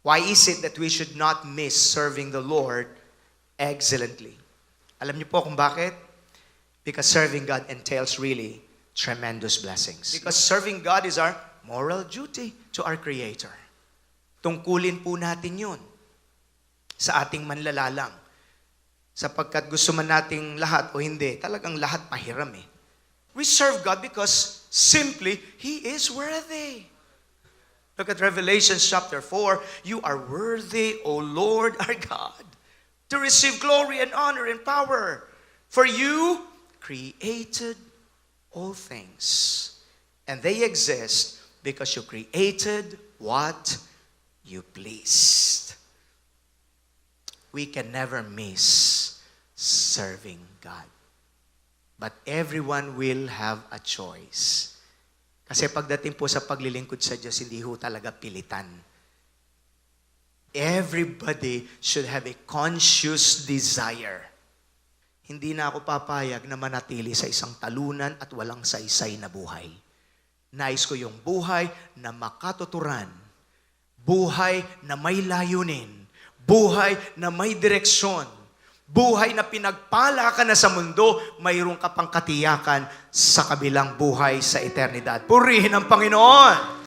Why is it that we should not miss serving the Lord excellently? Alam niyo po kung bakit? Because serving God entails really tremendous blessings. Because serving God is our moral duty to our Creator. Tungkulin po natin yun sa ating manlalalang. Sapagkat gusto man nating lahat o hindi, talagang lahat pahiram eh. We serve God because simply, He is worthy. Look at Revelation chapter 4. You are worthy, O Lord our God, to receive glory and honor and power. For you created all things. And they exist because you created what you pleased. We can never miss serving God. But everyone will have a choice. Kasi pagdating po sa paglilingkod sa Diyos, hindi ho talaga pilitan. Everybody should have a conscious desire. Hindi na ako papayag na manatili sa isang talunan at walang saysay na buhay. Nais ko yung buhay na makatuturan, buhay na may layunin, buhay na may direksyon, buhay na pinagpala ka na sa mundo, mayroon ka pang katiyakan sa kabilang buhay sa eternidad. Purihin ang Panginoon!